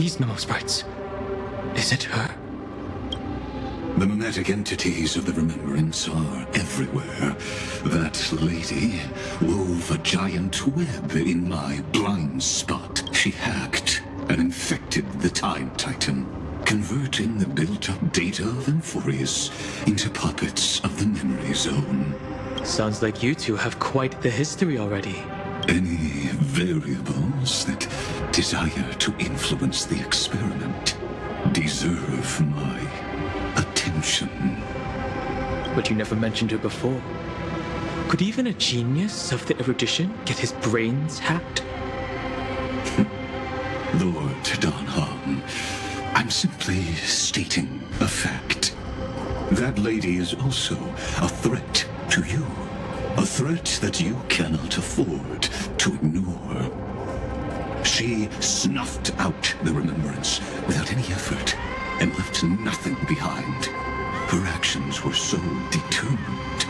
these memo sprites? Is it her? The mimetic entities of the remembrance are everywhere. That lady wove a giant web in my blind spot. She hacked and infected the Time Titan, converting the built-up data of Amphoreus into puppets of the memory zone. Sounds like you two have quite the history already. Any variables that desire to influence the experiment deserve my attention. But you never mentioned her before. Could even a genius of the erudition get his brains hacked? Lord Don Han, I'm simply stating a fact. That lady is also a threat to you. A threat that you cannot afford to ignore. She snuffed out the remembrance without any effort and left nothing behind. Her actions were so determined,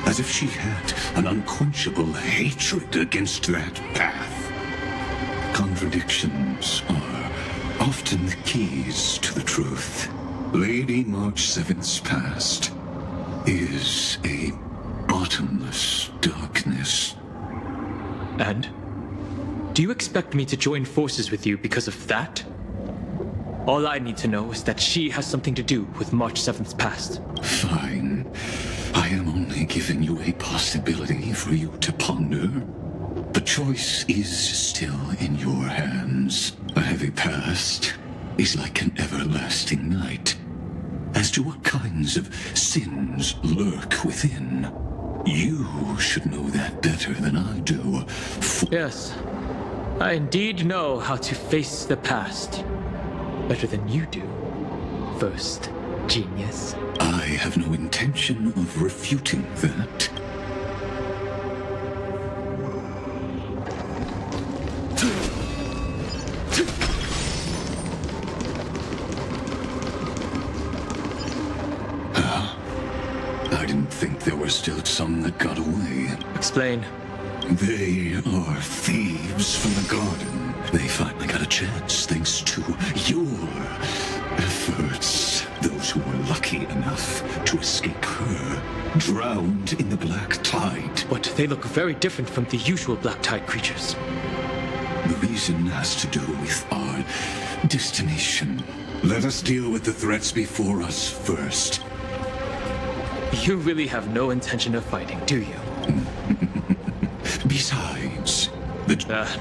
as if she had an unquenchable hatred against that path. Contradictions are often the keys to the truth. Lady March 7th's past is a bottomless darkness. And? Do you expect me to join forces with you because of that? All I need to know is that she has something to do with March 7th's past. Fine. I am only giving you a possibility for you to ponder. The choice is still in your hands. A heavy past is like an everlasting night. As to what kinds of sins lurk within, you should know that better than I do. Yes, I indeed know how to face the past. Better than you do, first genius. I have no intention of refuting that. I didn't think there were still some that got away. Explain. They are thieves from the garden. They finally got a chance thanks to your efforts. Those who were lucky enough to escape her drowned in the black tide. But they look very different from the usual black tide creatures. The reason has to do with our destination. Let us deal with the threats before us first. You really have no intention of fighting, do you? Besides,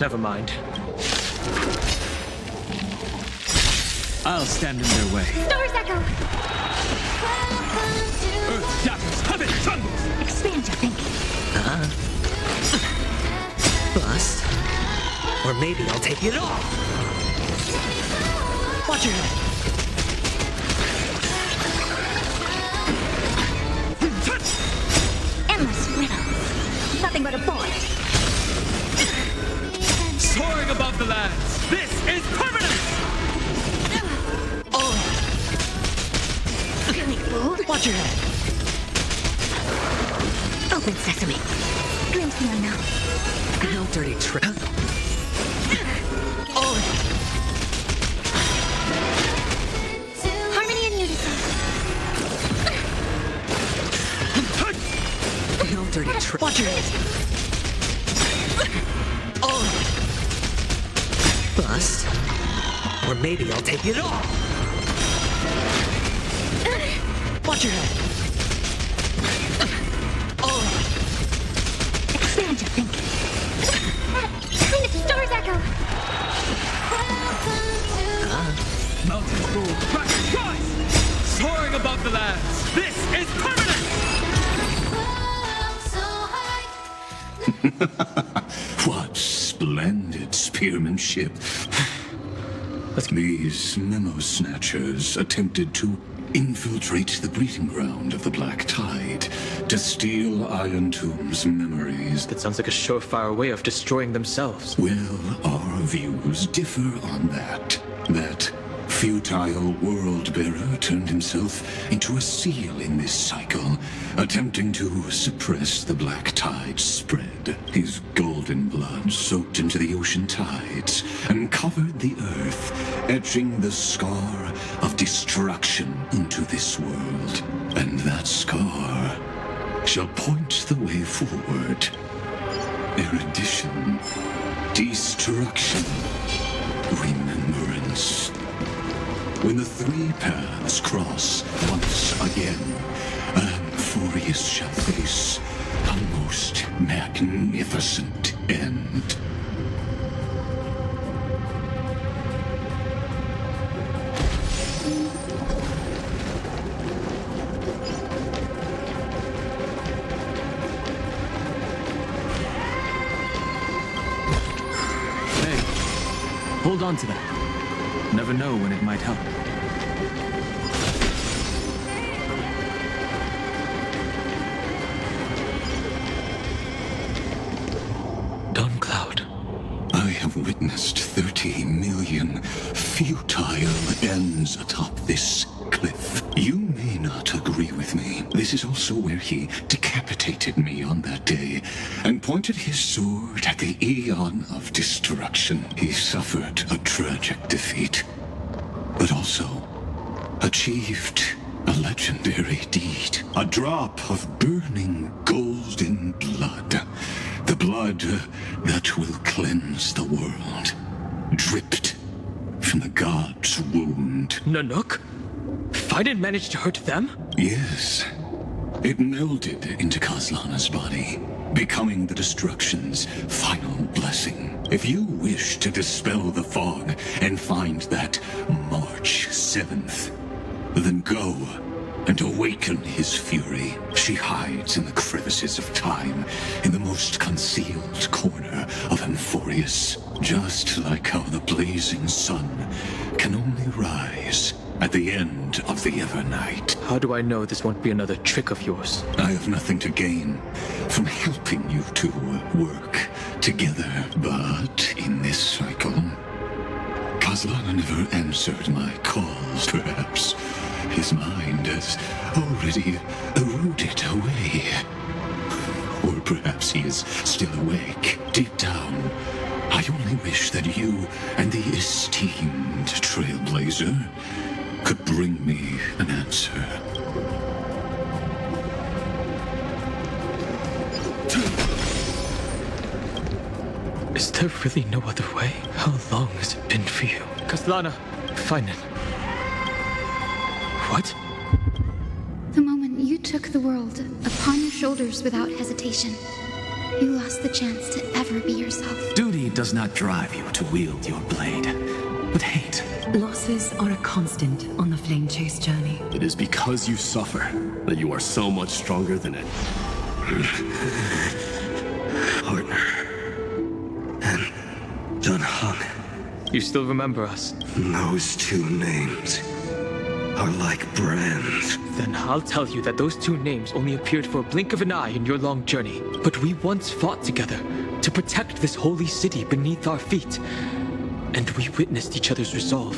never mind. I'll stand in their way. Stars echo! Earth shatters, heaven trembles! Expand your thinking. Bust. Or maybe I'll take it all. Watch your head. Endless riddles. Nothing but a bullet. Soaring above the lands, this is permanence! Silly fool. Watch your head. Open sesame. Glimpse the unknown. No dirty trick. Harmony and unison. No dirty trick. Watch your head. Bust. Or maybe I'll take it all. Watch your head. Expand your thinking. Kind of stars echo. Mountains rule, crackers rise! Soaring above the lands, this is permanence! what splendid spearmanship. These memo snatchers attempted to infiltrate the breeding ground of the Black Tide to steal Iron Tomb's memories. That sounds like a surefire way of destroying themselves. Well, our views differ on that. That futile world-bearer turned himself into a seal in this cycle, attempting to suppress the Black Tide's spread. His golden blood blood soaked into the ocean tides and covered the earth, etching the scar of destruction into this world. And that scar shall point the way forward. Erudition, destruction, remembrance. When the three paths cross once again, Amphoreus shall face a most magnificent end. Hey, hold on to that. Never know when it might help. I have witnessed 30 million futile ends atop this cliff. You may not agree with me. This is also where he decapitated me on that day and pointed his sword at the Aeon of Destruction. He suffered a tragic defeat, but also achieved a legendary deed. A drop of burning golden blood. The blood that will cleanse the world. Dripped from the god's wound. Nanook? If I didn't manage to hurt them? Yes. It melded into Kaslana's body, becoming the destruction's final blessing. If you wish to dispel the fog and find that March 7th, then go and awaken his fury. She hides in the crevices of time, in the most concealed corner of Amphoreus. Just like how the blazing sun can only rise at the end of the Evernight. How do I know this won't be another trick of yours? I have nothing to gain from helping you two work together, but in this cycle, Kaslana never answered my calls, perhaps. His mind has already eroded away. Or perhaps he is still awake. Deep down, I only wish that you and the esteemed Trailblazer could bring me an answer. Is there really no other way? How long has it been for you? Kaslana, Finan. What? The moment you took the world upon your shoulders without hesitation, you lost the chance to ever be yourself. Duty does not drive you to wield your blade, but hate. Losses are a constant on the Flame Chase journey. It is because you suffer that you are so much stronger than it. Partner. And Dunhung. You still remember us? Those two names are like brands. Then I'll tell you that those two names only appeared for a blink of an eye in your long journey. But we once fought together to protect this holy city beneath our feet. And we witnessed each other's resolve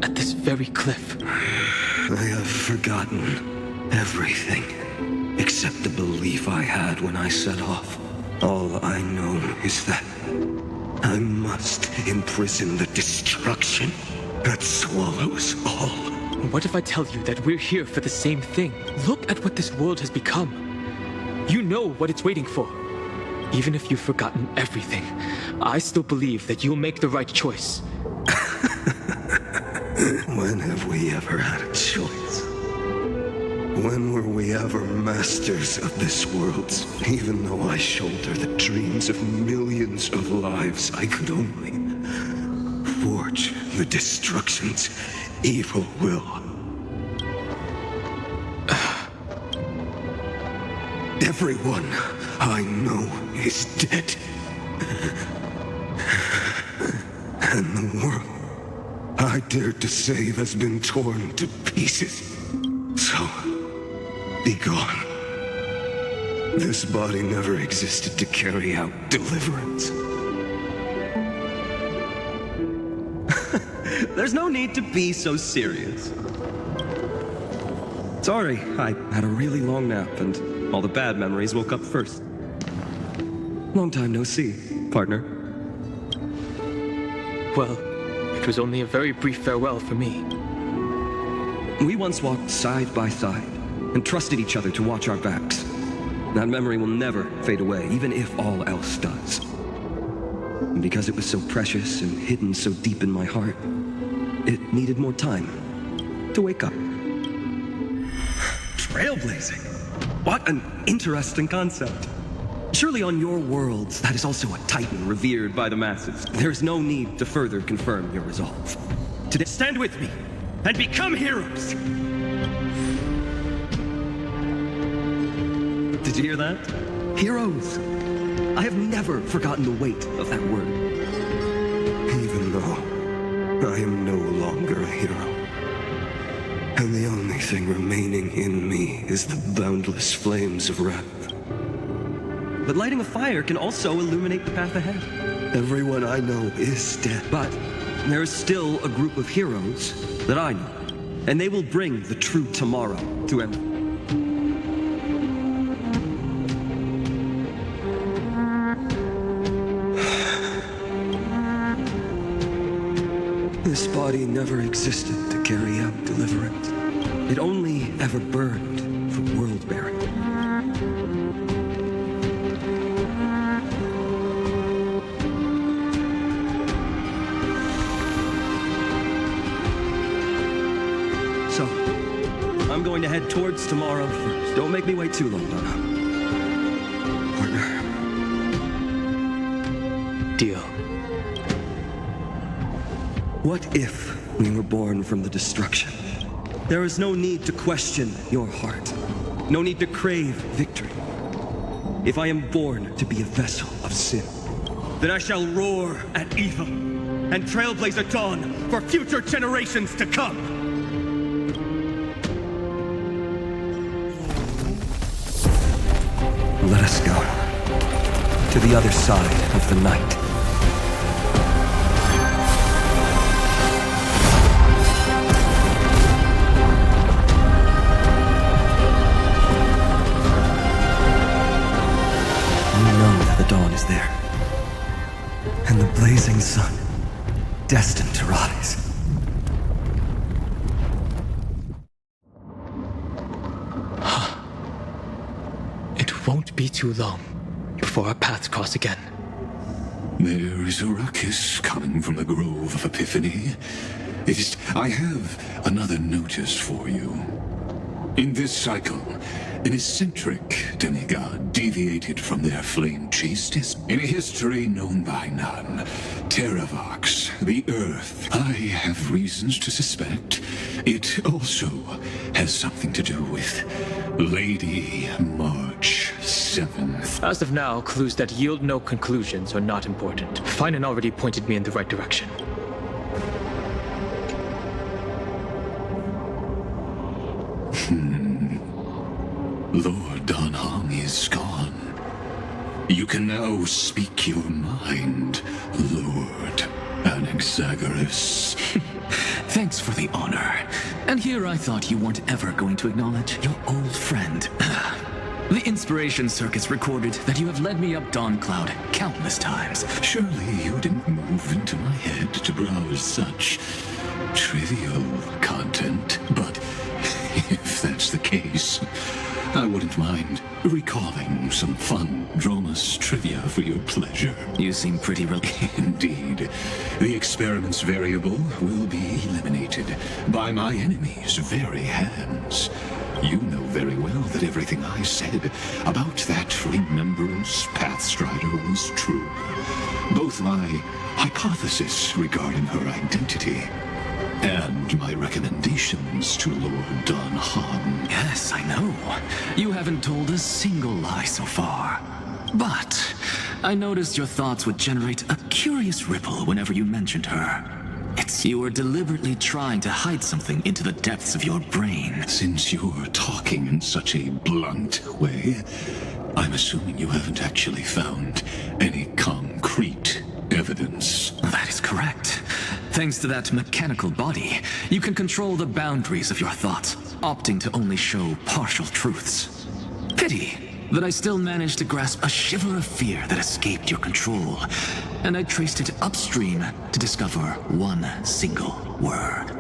at this very cliff. I have forgotten everything except the belief I had when I set off. All I know is that I must imprison the destruction that swallows all. What if I tell you that we're here for the same thing? Look at what this world has become. You know what it's waiting for. Even if you've forgotten everything, I still believe that you'll make the right choice. When have we ever had a choice? When were we ever masters of this world? Even though I shoulder the dreams of millions of lives, I could only forge the destruction's evil will. Everyone I know is dead. And the world I dared to save has been torn to pieces. So, be gone. This body never existed to carry out deliverance. There's no need to be so serious. Sorry, I had a really long nap and all the bad memories woke up first. Long time no see. partner? Well, it was only a very brief farewell for me. We once walked side by side and trusted each other to watch our backs. That memory will never fade away, even if all else does. And because it was so precious and hidden so deep in my heart, it needed more time to wake up. Trailblazing? What an interesting concept. Surely on your worlds, that is also a titan revered by the masses. There is no need to further confirm your resolve. Today, stand with me and become heroes! Did you hear that? Heroes! I have never forgotten the weight of that word. Even though I am no longer a hero, and the only thing remaining in me is the boundless flames of wrath. But lighting a fire can also illuminate the path ahead. Everyone I know is dead. But there is still a group of heroes that I know, and they will bring the true tomorrow to everyone. This body never existed to carry out deliverance. It only ever burned for world-bearing. So, I'm going to head towards tomorrow first. Don't make me wait too long, Donna. Partner. Deal. What if we were born from the destruction? There is no need to question your heart. No need to crave victory. If I am born to be a vessel of sin, then I shall roar at evil and trailblaze a dawn for future generations to come. Let us go to the other side of the night. The dawn is there, and the blazing sun, destined to rise. It won't be too long before our paths cross again. There is a ruckus coming from the Grove of Epiphany. I have another notice for you. In this cycle, an eccentric demigod deviated from their flame-chased destiny. In a history known by none, Terravox, the Earth, I have reasons to suspect it also has something to do with Lady March 7th. As of now, clues that yield no conclusions are not important. Finan already pointed me in the right direction. Lord Donhong is gone. You can now speak your mind, Lord Anaxagoras. Thanks for the honor. And here I thought you weren't ever going to acknowledge your old friend. The Inspiration Circus recorded that you have led me up Dawn Cloud countless times. Surely you didn't move into my head to browse such trivial content, but if that's the case, I wouldn't mind recalling some fun Dromus trivia for your pleasure. You seem pretty Indeed. The experiment's variable will be eliminated by my enemy's very hands. You know very well that everything I said about that Remembrance Pathstrider was true. Both my hypothesis regarding her identity and my recommendations to Lord Donhong. Yes, I know. You haven't told a single lie so far. But I noticed your thoughts would generate a curious ripple whenever you mentioned her. It's you were deliberately trying to hide something into the depths of your brain. Since you're talking in such a blunt way, I'm assuming you haven't actually found any concrete evidence. That is correct. Thanks to that mechanical body, you can control the boundaries of your thoughts, opting to only show partial truths. Pity that I still managed to grasp a shiver of fear that escaped your control, and I traced it upstream to discover one single word.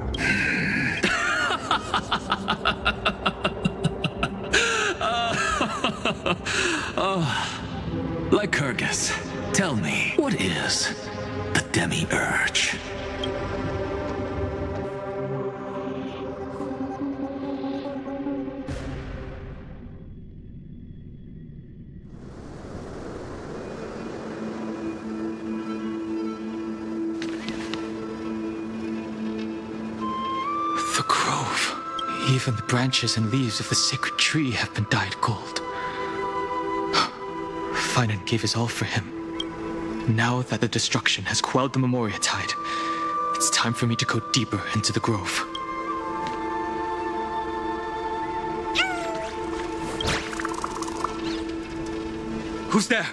Lycurgus, tell me, what is the Demi-Urge? The grove. Even the branches and leaves of the sacred tree have been dyed gold. Finan gave his all for him. Now that the destruction has quelled the Memoria tide, it's time for me to go deeper into the grove. Who's there?